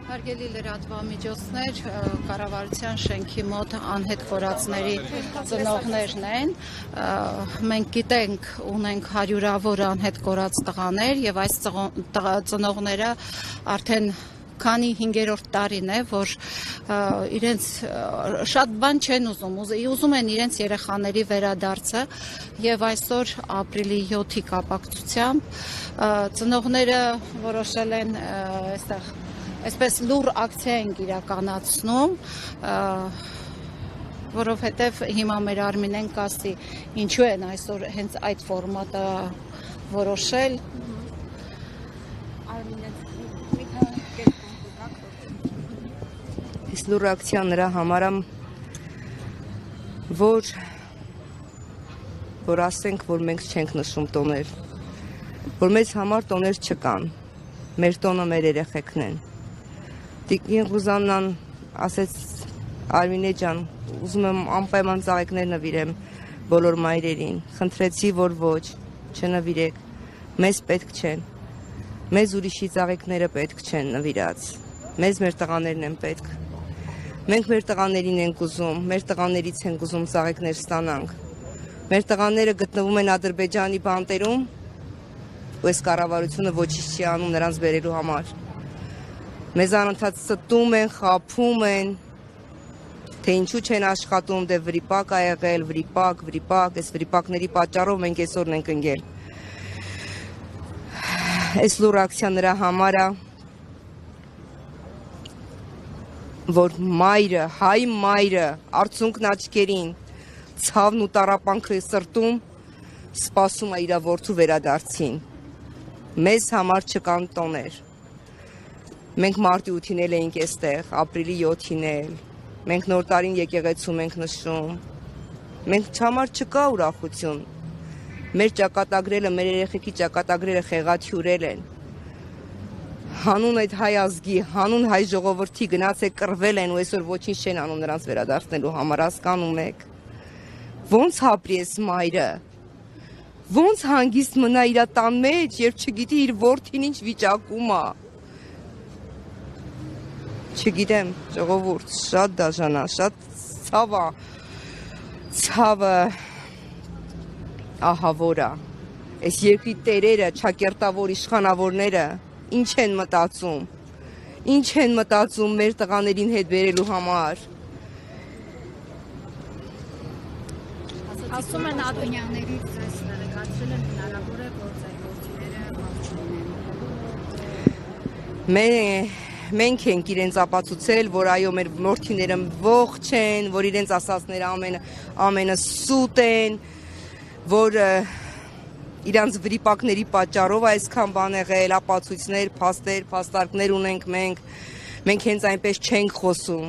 Հարգելի լրատվամիջոցներ, կառավարության շենքի մոտ անհետ կորածների ծնողներն են։ Մենք գիտենք, ունենք հարյուրավոր անհետ կորած տղաներ եւ այս ծնողները արդեն քանի 5-րդ տարին է, որ իրենց շատ բան չեն ուզում են իրենց երեխաների վերադարձը եւ այսօր ապրիլի 7-ի կապակցությամբ ծնողները որոշել են այստեղ այսպես լուր ակցիա ենք իրականացնում, որովհետեւ հիմա մեր Արմինեն կասի ինչու են այսօր հենց այդ ֆորմատը որոշել։ Այս լուր ակցիան նրա համար է, որ ասենք, որ մենք չենք նշում տոներ, որ մեզ համար տոներ չկան, մեր տոնը մեր երեխեքն են։ Տիկին Ղուզաննան ասեց Արմինե ջան, ուզում եմ անպայման ծաղիկներ նվիրեմ բոլոր մայրերին, խնդրեցի, որ ոչ, չնվիրեք, մեզ պետք չեն, մեզ ուրիշի ծաղիկները պետք չեն նվիրած, մեզ մեր տղաներն են պետք, մենք մեր տղաներին ենք ուզում, մեր տղաներից ենք ուզում ծաղիկներ ստանանք, մեր տղաները գտնվում են Ադրբեջանի բանտերում, ու այս կառավարությունը ոչինչ չի անում նրանց բերելու համար։ Մեզ անընդհատ ստում են, խաբում են, թե ինչու չեն աշխատում, դե վրիպակ ա եղել, վրիպակ, այս վրիպակների պատճառով մենք այսօր ենք ընկել։ Այս լուր ակցիան նրա համար է, որ մայրը, հայ մայրը, արցունքն աչքերին, ցավն ու տառապանքը սրտում, սպասում է իր որդու վերադարձին։ Մեզ համար չկան տոներ։ Մենք մարտի 8-ին էինք այստեղ, ապրիլի 7-ին էլ, մենք նոր տարին եկեղեցում ենք նշում, մենք համար չկա ուրախություն, մեր ճակատագրելը, մեր երեխեքի ճակատագրելը խեղաթյուրել են, հանուն այդ հայ ազգի, հանուն հայ ժողովրդի գնացեք կռվել են ու այսօր ոչինչ չեն անում նրանց վերադարձնելու համար, հասկանում եք, ոնց հապրի ես մայրը, ոնց հանգիստ մնա իր տան մեջ, երբ չգիտի իր որդին ինչ վիճակում է։ Չգիտեմ, ժողովուրդ, շատ դաժան է, շատ ցավը ահավոր է։ Այս երկրի տերերը, ճակերտավոր իշխանավորները ինչ են մտածում մեր տղաներին հետ բերելու համար։ Ասում են ադունյաներից այս ներկայացրել են հնարավոր է, որ ձեր որդիները ողջ Մենք ենք իրենց ապացուցել, որ այո մեր որդիները ողջ են, որ իրենց ասածները ամենը սուտ են, որ իրանց վրիպակների պատճառով այսքան բան եղել, ապացույցներ, փաստեր, փաստարկներ ունենք մենք հենց այնպես չենք խոսում,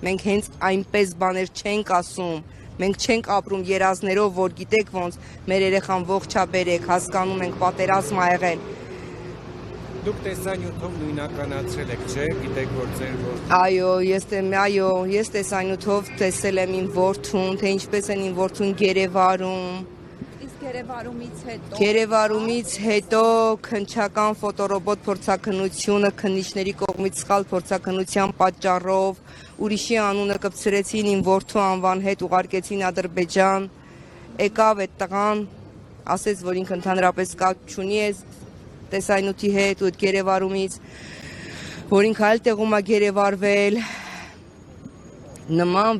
մենք հենց այնպես բաներ չենք ասում, մենք չենք ապրում երազներով, որ գիտեք ոնց մեր երեխան ողջ է բերեք, հասկանում ենք պատերազմ ա եղել։ Դուք տեսանյութով նույնականացրել եք, չէ՞, գիտեք, որ ձեր որդին։ Այո, ես տեսանյութով տեսել եմ իմ որդուն, թե ինչպես են իմ որդուն գերեվարում։ Իսկ Գերեվարումից հետո քննչական ֆոտորոբոտ փորձաքննությունը քննիչների կողմից սխալ փորձաքննության պատճառով ուրիշի անունը կպցրեցին իմ որդու անվան հետ ուղարկեցին Ադրբեջան, եկավ այդ տղան, ասեց, որ ինքը ընդհանրապես կապ չունի տեսայնութի հետ ու այդ գերեվարումից, որ ինքը այլ տեղում է գերեվարվել, նման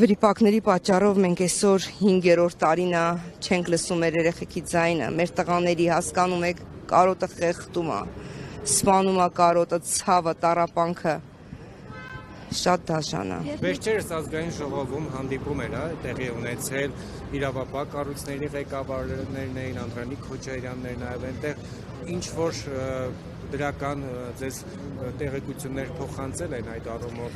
վրիպակների պատճառով մենք այսօր 5-րդ տարին չենք լսում մեր երեխեքի ձայնը, մեր տղաների, հասկանում եք, կարոտը խեղդում է, սպանում է կարոտը, ցավը, տառապանքը, շատ դաժան է։ Վերջերս ազգային ժողովում հանդիպում էր, տեղի ունեցել իրավապահ կառույցների ղեկավարներն էին, Անդրանիկ Քոչարյաններն նաև այնտեղ ինչ որ դրական ձեզ տեղեկություններ փոխանցել են այդ առումով։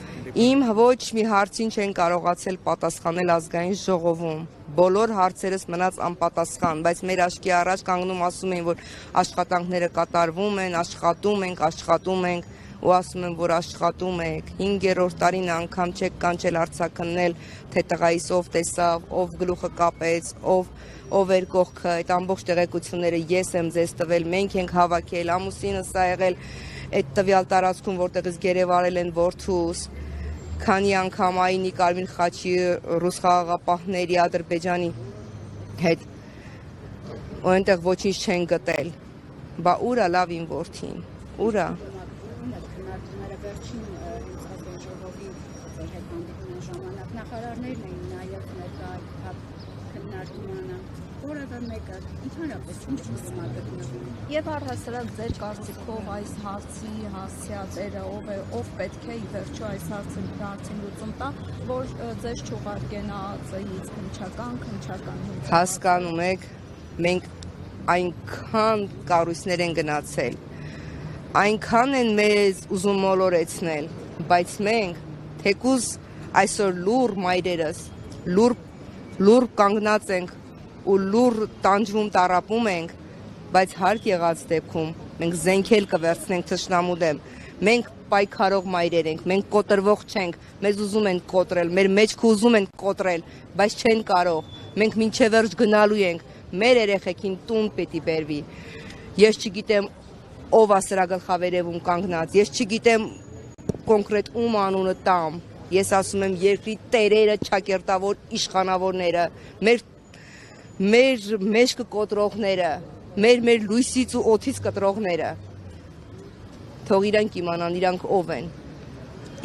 Իմ ոչ մի հարցին չեն կարողացել պատասխանել ազգային ժողովում։ Բոլոր հարցերս մնաց անպատասխան, բայց մեր աչքի առաջ կանգնում ասում էին, որ աշխատանքները կատարվում են, աշխատում ենք, ու ասում են, որ աշխատում եք, 5-րդ տարին անգամ չեք կանչել արձակնել, թե տղայիս ով տեսավ, ով գլուխը կապեց, ով էր կողքը, այդ ամբողջ տեղեկությունները ես եմ ձեզ տվել, մենք ենք հավաքել, ամուսինս ա եղել այդ տվյալ տարածքում, որտեղից գերեվարել են որդուս, քանի անգամ Այնիկ Արմին Խաչի ռուս խաղաղապահների Ադրբեջանի հետ ու այնտեղ ոչինչ չեն գտել, բա ուր ա լավ իմ որդին, ուր ա։ Վերջին ժողովի ձեր հետ հանդիպման ժամանակ նախարարներն էին նաև ներկա քննարկմանը, որը դա մեկը ընդհանրապես ինչ լուծում ա գտնվում։ Եվ առհասարակ ձեր կարծիքով այս հարցի հասցեատերը ով պետք է ի վերջո այս հարցին լուծում տա, որ ձեզ չուղարկեն ԱԱԾ-ից քննչական Հասկանում եք, մենք այնքան կառույցներ են գնացել, այնքան են մեզ ուզում մոլորեցնել, բայց մենք թեկուզ այսօր լուր մայրերս, լուր կանգնած ենք ու լուր տանջվում տառապում ենք, բայց հարկ եղած դեպքում մենք զենքել կվերցնենք թշնամու դեմ, մենք պայքարող մայրեր ենք, մենք կոտրվող չենք, մեզ ուզում են կոտրել, մեր մեջքը ուզում են կոտրել, բայց չեն կարող, մենք մինչև վերջ գնալու ենք, մեր երեխեքին տուն պետք է բերվի, ես չգիտեմ ով է սրա գլխավերևում կանգնած, ես չգիտեմ կոնկրետ ում անունը տամ, ես ասում եմ երկրի տերերը, ճակերտավոր իշխանավորները, մեր մեջքը կոտրողները, մեր լույսից ու օդից կտրողները, թող իրանք իմանան, իրանք ով են,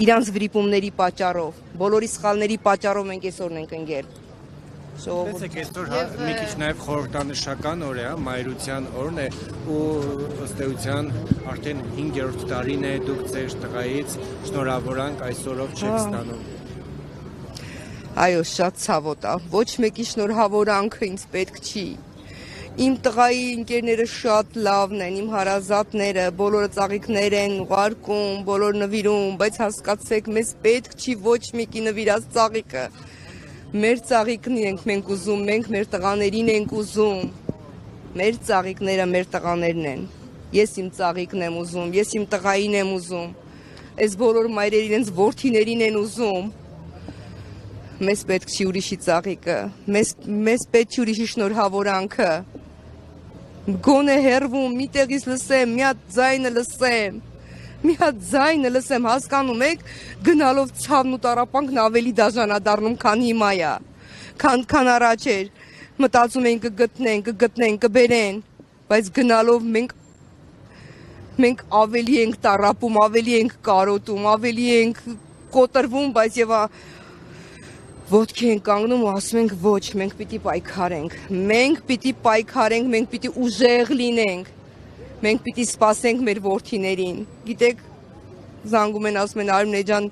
իրանց վրիպումների պատճառով, բոլորի սխալների պատճառով մենք այսօրն ենք ընկել։ Տեսեք, այսօր մի քիչ նաև խորհրդանշական օր է, մայրության օրն է ու ըստ էության արդեն 5-րդ տարին է դուք ձեր տղայից շնորհավորանք այս օրով չեք ստանում։ Այո, շատ ցավոտ է, ոչ մեկի շնորհավորանքը ինձ պետք չի։ Իմ տղայի ընկերները շատ լավն են, իմ հարազատները, բոլորը ծաղիկներ են ուղարկում, բոլոր նվիրում, բայց հասկացեք, մեզ պետք չի ոչ մեկի նվիրած ծաղիկը։ Մեր ծաղիկն ենք մենք ուզում, մենք մեր տղաներին ենք ուզում, մեր ծաղիկները մեր տղաներն են, ես իմ ծաղիկն եմ ուզում, ես իմ տղային եմ ուզում, այս բոլոր մայրեր իրենց որդիներին են ուզում, մեզ պետք չի ուրիշի ծաղիկը, մեզ պետք չի ուրիշի շնորհավորանքը, գոնե հեռվում, մի տեղից լսեմ, մի հատ ձայնը լսեմ, հասկանում եք, գնալով ցավն ու տառապանքն ավելի դաժան է դառնում, քան հիմա է, քան առաջ էր, մտածում ենք կգտնեն, կբերեն, բայց գնալով մենք ավելի ենք տառապում, ավելի ենք կարոտում, ավելի ենք կոտրվում, բայց եւ ոտքի ենք կանգնում ու ասում ենք ոչ, մենք պիտի պայքարենք, մենք պիտի ուժեղ լինենք, մենք պիտի սպասենք մեր որդիներին, գիտեք, զանգում են, ասում են Արմինե ջան,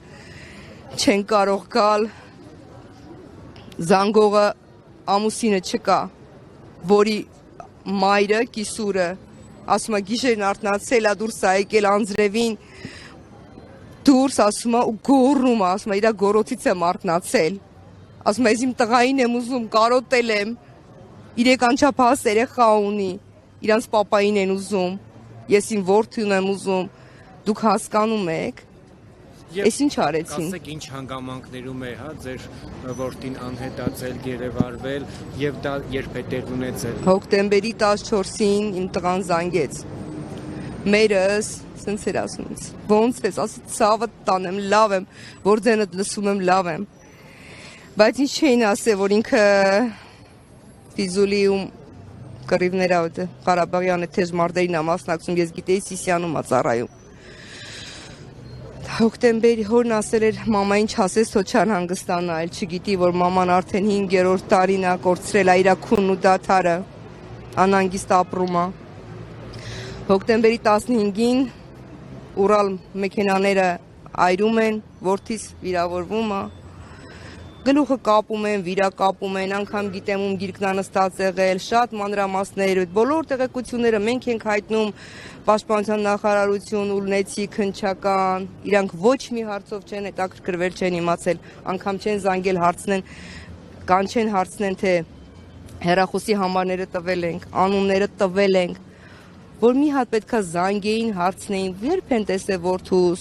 չեն կարող գալ, զանգողը ամուսինը չկա, որի մայրը, կիսուրը, ասում է գիշերն արթնացել է, դուրս է եկել անձրևին, դուրս ասում է ու գոռում է, ասում է իրա գոռոցից եմ արթնացել, ասում է ես իմ տղային եմ ուզում, կարոտել եմ, 3 անչափահաս երեխա ունի, իրանց պապային են ուզում, ես իմ որդին եմ ուզում, դուք հասկանում եք, ես ինչ արեցին։ Ասեք ինչ հանգամանքներում է, հա, ձեր որդին անհետացել, գերեվարվել եւ դա երբ է տեղ ունեցել։ Հոկտեմբերի 14-ին իմ տղան զանգեց։ Մերս, սենց էր ասում ինձ, ոնց ես, ասի ցավը տանեմ, լավ եմ, որ ձենդ լսում եմ, լավ եմ։ Բայց ինչ չէին ասել, որ ինքը Ֆիզուլիում կռիվներ ա Ղարաբաղյան թեժ մարտերին ա մասնակցում, ես գիտեի Սիսիանում ա ծառայում։ Հոկտեմբերի հորն ասել էր մամային չասես թող չան հանգստանա, այլ չգիտի, որ մաման արդեն 5-րդ տարին ա կորցրել ա իր քունն ու դաթարը, անհանգիստ ապրում ա։ Հոկտեմբերի 15-ին Ուրալ մեքենաները այրում են, որդիս վիրավորվում ա։ Գլուխը կապում են, վիրակապում են, անգամ գիտեմ ում գիրկնանստած եղել, շատ մանրամասներ, բոլոր տեղեկությունները մենք ենք հայտնում Պաշտպանության նախարարություն, Ուլնեցի, քննչական, իրանք ոչ մի հարցով չեն հետաքրքրվել, չեն իմացել, անգամ չեն զանգել հարցնեն, կանչեն հարցնեն, թե հեռախոսի համարները տվել ենք, անունները տվել ենք, որ մի հատ պետքա զանգեին, հարցնեին, երբ են տեսել որդուս,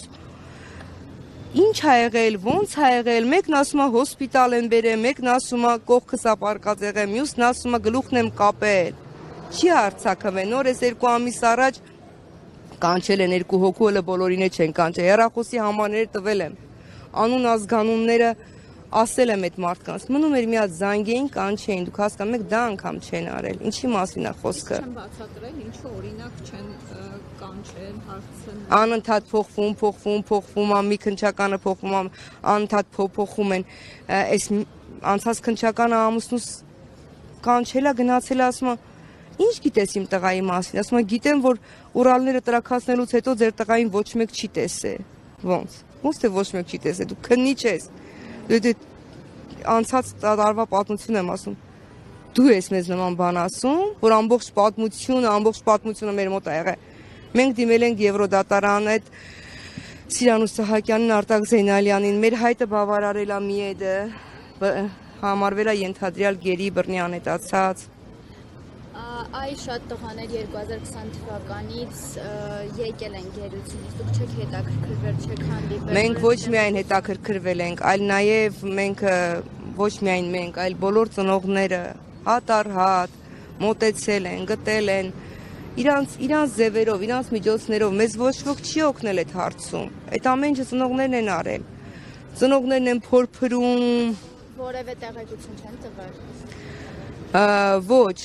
ինչ ա եղել, ոնց ա եղել, մեկն ասում է հոսպիտալ են բերել, մեկն ասում է կողքս ա պարկած եղել, մյուսն ասում է գլուխն եմ կապել։ Չի արձակվել, նոր էս 2 ամիս առաջ կանչել են 2 հոգու, հələ բոլորին չեն կանչել, հեռախոսի համարներ տվել եմ, անուն ազգանունները ասել եմ այդ մարդկանց, մնում էր մի հատ զանգեին, կանչեին, դուք հասկանում եք, դա անգամ չեն արել, ինչի մասին է խոսքը։ Չեն բացատրել, ինչու օրինակ չեն կանչել, հարցնել։ Անընդհատ փոխվում, մի քնչականը փոխվում, անընդհատ փոխում են, այս անցած քնչականը ամուսնուս կանչելա, գնացել ասում է, ինչ գիտես իմ տղայի մասին, ասում է, գիտեմ, որ ուրալները տրաքացնելուց հետո ձեր տղային ոչ մեկ չի տեսել, ոնց թե ոչ մեկ չի տեսել, դու քննիչ ես, դու անցած տարվա պատմություն եմ ասում, դու ես մեզ նման բան ասում, որ ամբողջ պատմությունը մեր մոտ ա եղել, մենք դիմել ենք Եվրոդատարան այդ Սիրանուս Սահակյանին, Արտակ Զեյնալյանին, մեր հայտը բավարարել ա միեդը, համարվել ա ենթադրյալ գերի բռնի անհետացած։ Այ շատ տղաներ 2020 թվականից եկել են գերությունից, դուք չեք հետաքրքրվել, չեք հանդիպել։ Մենք ոչ միայն հետաքրքրվել ենք, այլ նաև մենք ոչ միայն մենք, այլ բոլոր ծնողները հատ առ հատ մոտեցել են, գտել են իրանց ձևերով, իրանց միջոցներով, մեզ ոչ ոք չի օգնել այդ հարցում։ Այդ ամեն ինչը ծնողներն են արել։ Ծնողներն են փորփրում։ Որևէ տեղեկություն չեն տվել։ Ոչ,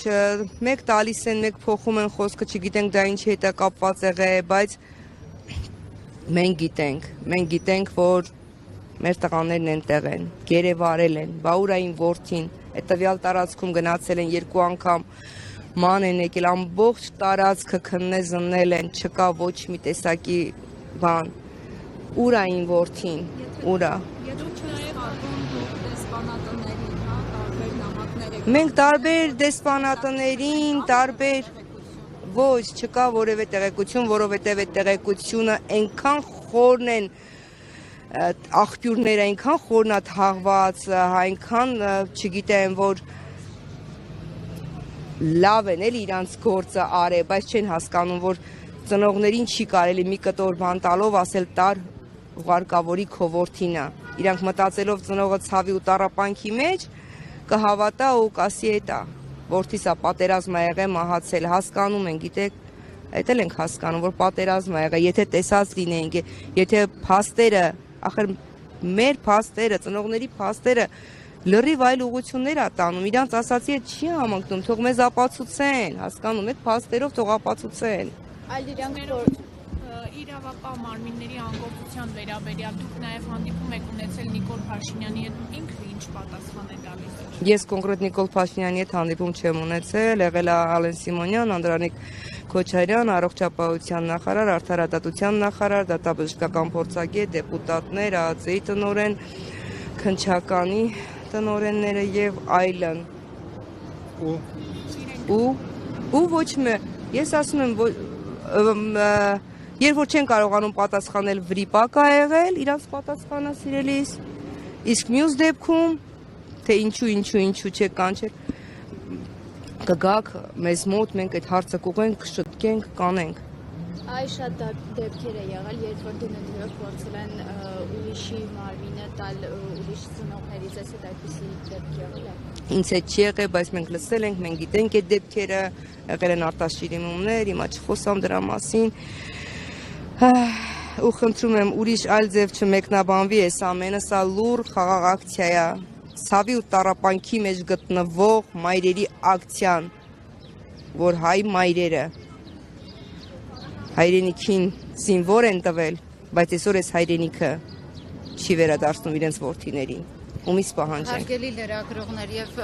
մեկ տալիս են, մեկ փոխում են խոսքը, չգիտենք դա ինչի հետ է կապված եղել, բայց մենք գիտենք, որ մեր տղաներն այնտեղ են, գերեվարել են, բաուրային որդին, այդ տվյալ տարածքում գնացել են 2 անգամ, ման են եկել, ամբողջ տարածքը քննել են, չկա ոչ մի տեսակի բան, ուրային որդին, ուրա։ Մենք տարբեր դեսպանատներին, ոչ, չկա որևէ տեղեկություն, որովհետև այդ տեղեկությունը այնքան խորն են աղբյուրները, այնքան խորն է թաղված, այնքան չգիտեմ, որ լավ են էլի իրանց գործը արել, բայց չեն հասկանում, որ ծնողներին չի կարելի մի կտոր բան տալով ասել տար ուղարկավորի քո որդին է։ Իրանք մտածելով ծնողը ցավի ու տառապանքի մեջ կհավատա ու կասի էտա, որդիս է պատերազմ ա եղել, մահացել, հասկանում են, գիտեք, այդ էլ ենք հասկանում, որ պատերազմ ա եղել, եթե տեսած լինեինք, եթե փաստերը, ախր մեր փաստերը, ծնողների փաստերը լրիվ այլ ուղղություններ ա տանում, իրանց ասացի հետ չի համընկնում, թող մեզ ապացուցեն, հասկանում եք, փաստերով թող ապացուցեն։ Այլ իրանք իրավապահ մարմինների անկողության վերաբերյալ դուք նաև հանդիպում եք ունեցել Նիկոլ Փաշինյանի հետ, ինքը ինչ պատասխան է տալիս։ Ես կոնկրետ Նիկոլ Փաշինյանի հետ հանդիպում չեմ ունեցել, եղել է Ալեն Սիմոնյան, Անդրանիկ Քոչարյան, առողջապահության նախարար, արդարադատության նախարար, դատաբժշկական փորձագետ, դեպուտատներ, ԱԱԾ-ի տնօրեն, քննչականի տնօրենները եւ այլն։ Ու ոչ մի, ես ասում եմ, երբ որ չեն կարողանում պատասխանել վրիպակ ա եղել, իրանց պատասխանը սիրելիս, իսկ մյուս դեպքում, թե ինչու չեք կանչել, կգաք մեզ մոտ, մենք այդ հարցը կուղենք, կշտկենք, կանենք։ Այ շատ դեպքեր է եղել, երբ որ դնելով փորձել են ուրիշի մարմինը տալ ուրիշ ծնողներից, այս հետ այդպիսի դեպք եղել է։ Ինձ հետ չի եղել, բայց մենք լսել ենք, մենք գիտենք այդ դեպքերը, եղել են արտաշիրիմումներ, հիմա չխոսամ դրա մասին։ Ու խնդրում եմ ուրիշ այլ ձև չմեկնաբանվի այս ամենը, սա լուր խաղաղ ակցիա է, ցավի ու տառապանքի մեջ գտնվող մայրերի ակցիան, որ հայ մայրերը հայրենիքին զինվոր են տվել, բայց այսօր այս հայրենիքը չի վերադարձնում իրենց որդիներին, ումից պահանջենք։ Հարգելի լրագրողներ եւ